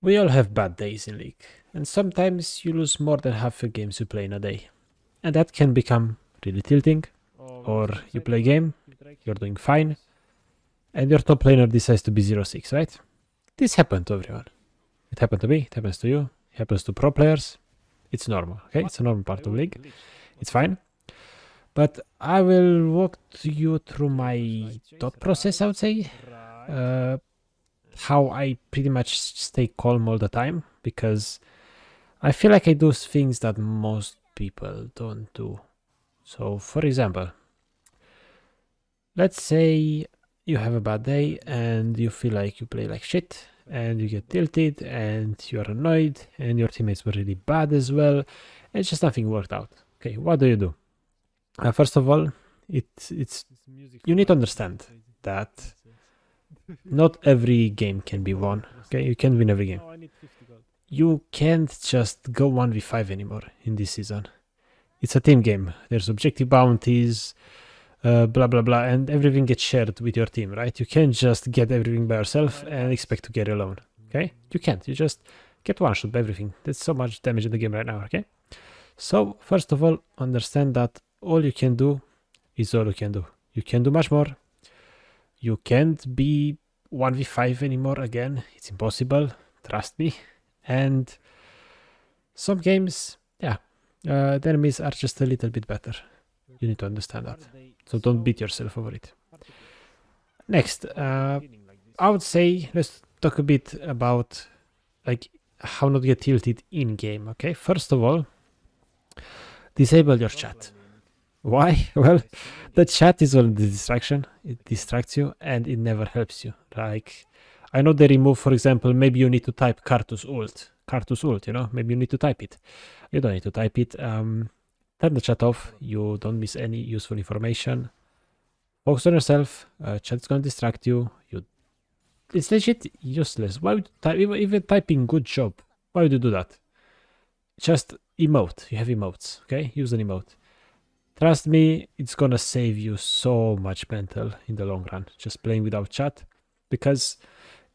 We all have bad days in League, and sometimes you lose more than half the games you play in a day. And that can become really tilting, or you play a game, you're doing fine, and your top laner decides to be 0-6, right? This happened to everyone. It happened to me, it happens to you, it happens to pro players. It's normal, okay? It's a normal part of League. It's fine. But I will walk you through my thought process, I would say. How I pretty much stay calm all the time, because I feel like I do things that most people don't do. So, for example, let's say you have a bad day and you feel like you play like shit and you get tilted and you're annoyed and your teammates were really bad as well and just nothing worked out. Okay, what do? First of all, it's you need to understand that not every game can be won. Okay, you can't win every game. You can't just go 1v5 anymore in this season. It's a team game. There's objective bounties, blah blah blah, and everything gets shared with your team, right? You can't just get everything by yourself and expect to get it alone. Okay, you can't. You just get one shot by everything. There's so much damage in the game right now. Okay, so first of all, understand that all you can do is all you can do. You can do much more. You can't be 1v5 anymore again. It's impossible. Trust me. And some games, yeah, the enemies are just a little bit better. You need to understand that. So don't beat yourself over it. Next, I would say let's talk a bit about like how not get tilted in game. Okay, first of all, disable your chat. Why? Well, the chat is only the distraction. It distracts you and it never helps you. Like, I know they remove, for example, maybe you need to type Karthus ult, you know, maybe you need to type it. You don't need to type it. Turn the chat off. You don't miss any useful information. Focus on yourself. Chat's gonna distract you. It's legit useless. Why would you type, even typing good job? Why would you do that? Just emote. You have emotes, okay? Use an emote. Trust me, it's gonna save you so much mental in the long run, just playing without chat. Because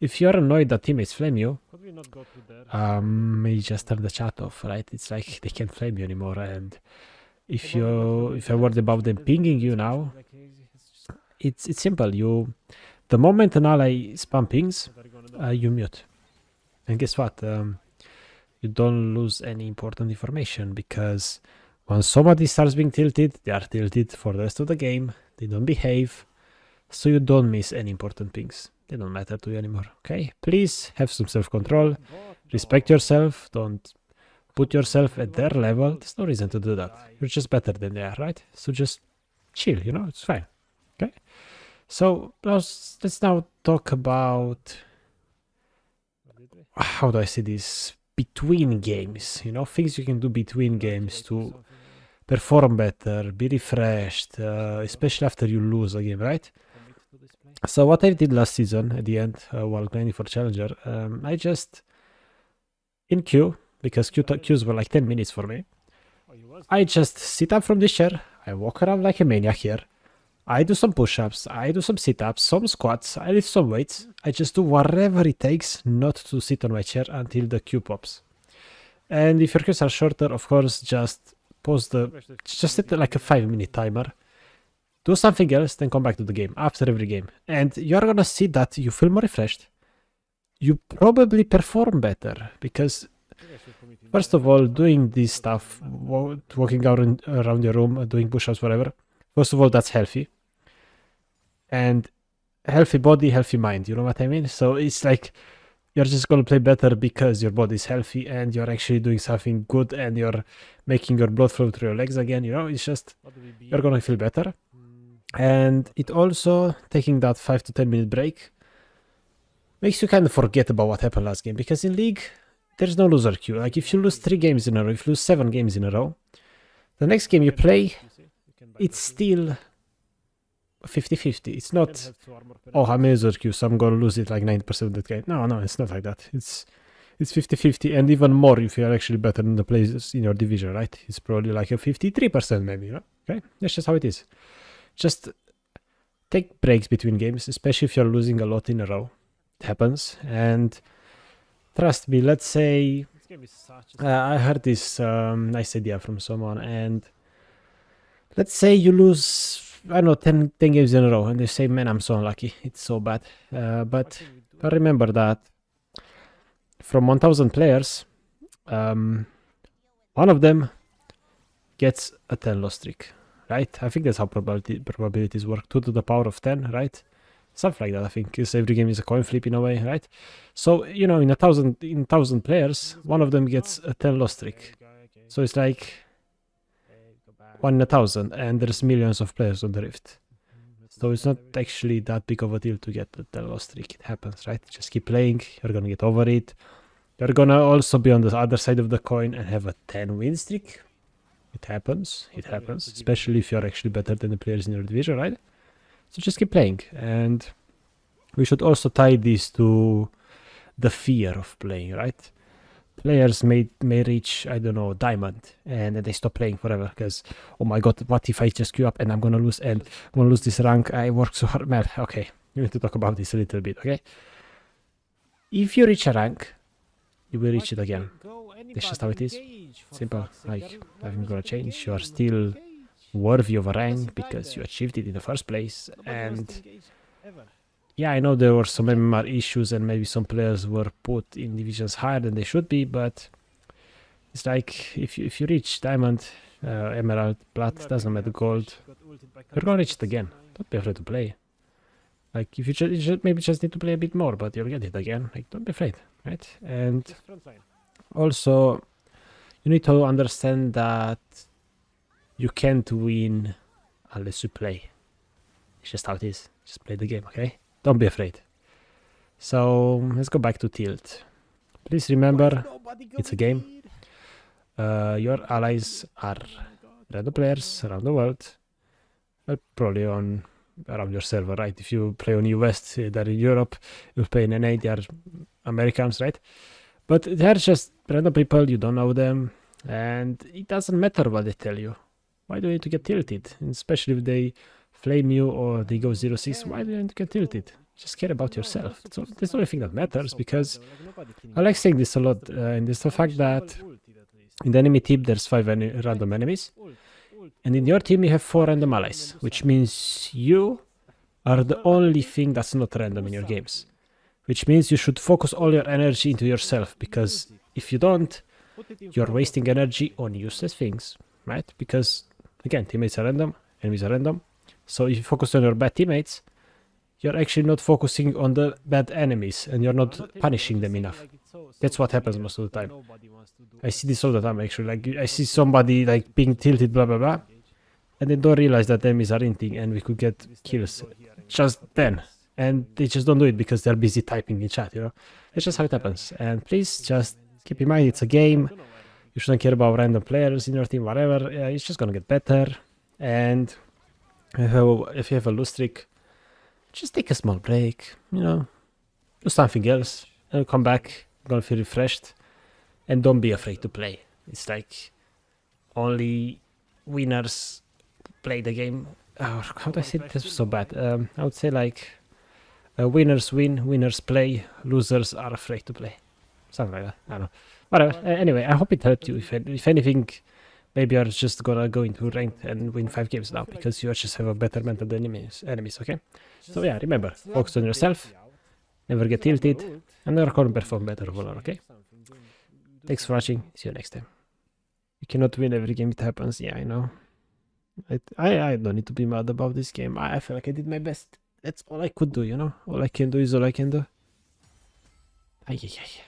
if you're annoyed that teammates flame you, you just turn the chat off, right? It's like they can't flame you anymore. And if you're worried about them pinging you now, it's simple. The moment an ally spam pings, you mute. And guess what? You don't lose any important information, because once somebody starts being tilted, they are tilted for the rest of the game. They don't behave, so you don't miss any important pings. They don't matter to you anymore, okay? Please have some self-control, respect yourself, don't put yourself at their level. There's no reason to do that. You're just better than they are, right? So just chill, you know, it's fine, okay? So let's now talk about, how do I say this, between games, you know, things you can do between games to perform better, be refreshed, especially after you lose a game, right? So what I did last season at the end, while grinding for Challenger, I just, in queue, because queues were like 10 minutes for me, I just sit up from this chair, I walk around like a maniac here, I do some push-ups, I do some sit-ups, some squats, I lift some weights, I just do whatever it takes not to sit on my chair until the queue pops. And if your queues are shorter, of course, just set like a 5-minute timer, do something else, then come back to the game after every game. And you're gonna see that you feel more refreshed. You probably perform better, because first of all, doing this stuff, walking around your room, doing push-ups, whatever, first of all, that's healthy. And healthy body, healthy mind, you know what I mean? So it's like you're just going to play better because your body is healthy and you're actually doing something good and you're making your blood flow through your legs again, you know? It's just, you're going to feel better. And it also, taking that 5 to 10 minute break, makes you kind of forget about what happened last game. Because in League, there's no loser queue. Like, if you lose 3 games in a row, if you lose 7 games in a row, the next game you play, it's still 50-50. It's not, oh, I'm a loser queue, so I'm gonna lose it like 90% of that game. No, it's not like that. It's 50-50, and even more if you're actually better than the players in your division, right? It's probably like a 53% maybe, you know? Okay, that's just how it is. Just take breaks between games, especially if you're losing a lot in a row. It happens, and trust me, let's say I heard this nice idea from someone, and let's say you lose, I don't know, 10 games in a row, and they say, man, I'm so unlucky, it's so bad. But remember that from 1000 players, one of them gets a 10 loss streak, right? I think that's how probabilities work, 2 to the power of 10, right? Something like that, I think, because every game is a coin flip in a way, right? So, you know, in 1000 players, one of them gets a 10 loss streak. So it's like 1 in 1000, and there's millions of players on the Rift. So it's not actually that big of a deal to get the 10 loss streak. It happens, right? Just keep playing, you're gonna get over it. You're gonna also be on the other side of the coin and have a 10 win streak. It happens, especially if you're actually better than the players in your division, right? So just keep playing, and we should also tie this to the fear of playing, right? Players may reach, I don't know, diamond, and then they stop playing forever because, oh my god, what if I just queue up and I'm gonna lose, and I'm gonna lose this rank? I worked so hard, man. Okay, we need to talk about this a little bit, okay? If you reach a rank, you will reach it again. That's just how it is. Simple. Like, nothing's gonna change. You are still worthy of a rank because you achieved it in the first place. And yeah, I know there were some MMR issues and maybe some players were put in divisions higher than they should be, but it's like if you reach diamond, emerald, plat, doesn't matter, gold, you're gonna reach it again. Don't be afraid to play. Like, if you maybe just need to play a bit more, but you'll get it again. Like, don't be afraid, right? And also, you need to understand that you can't win unless you play. It's just how it is. Just play the game, okay? Don't be afraid. So, let's go back to Tilt. Please remember, it's a game. Your allies are random players around the world. Well, probably around your server, right? If you play on US, they're in Europe. You play in NA, they are Americans, right? But they're just random people, you don't know them, and it doesn't matter what they tell you. Why do you need to get tilted? And especially if they flame you or they go 0-6, why do you need to get tilted? Just care about yourself. So that's the only thing that matters, because I like saying this a lot, and it's the fact that in the enemy team there's 5 random enemies, and in your team you have 4 random allies, which means you are the only thing that's not random in your games. Which means you should focus all your energy into yourself, because if you don't, you're wasting energy on useless things, right? Because, again, teammates are random, enemies are random. So if you focus on your bad teammates, you're actually not focusing on the bad enemies, and you're not punishing them enough. That's what happens most of the time. I see this all the time, actually. Like, I see somebody like being tilted, blah blah blah, and they don't realize that enemies are inting, and we could get kills just then. And they just don't do it because they're busy typing in chat, you know? It's just how it happens. And please just keep in mind, it's a game. You shouldn't care about random players in your team, whatever. It's just gonna get better. And if you have a lose streak, just take a small break, you know? Do something else. And come back, gonna feel refreshed. And don't be afraid to play. It's like only winners play the game. Oh, how do I say this? So bad. I would say like winners win, winners play, losers are afraid to play. Something like that. I don't know. Whatever. Anyway, I hope it helped you. If anything, maybe you're just gonna go into ranked and win 5 games now because you just have a better mental than enemies, okay? So yeah, remember, focus on yourself, never get tilted, and never can perform better overall, okay? Thanks for watching. See you next time. You cannot win every game it happens. Yeah, I know. I don't need to be mad about this game. I feel like I did my best. That's all I could do, you know? All I can do is all I can do. Ay, ay, ay.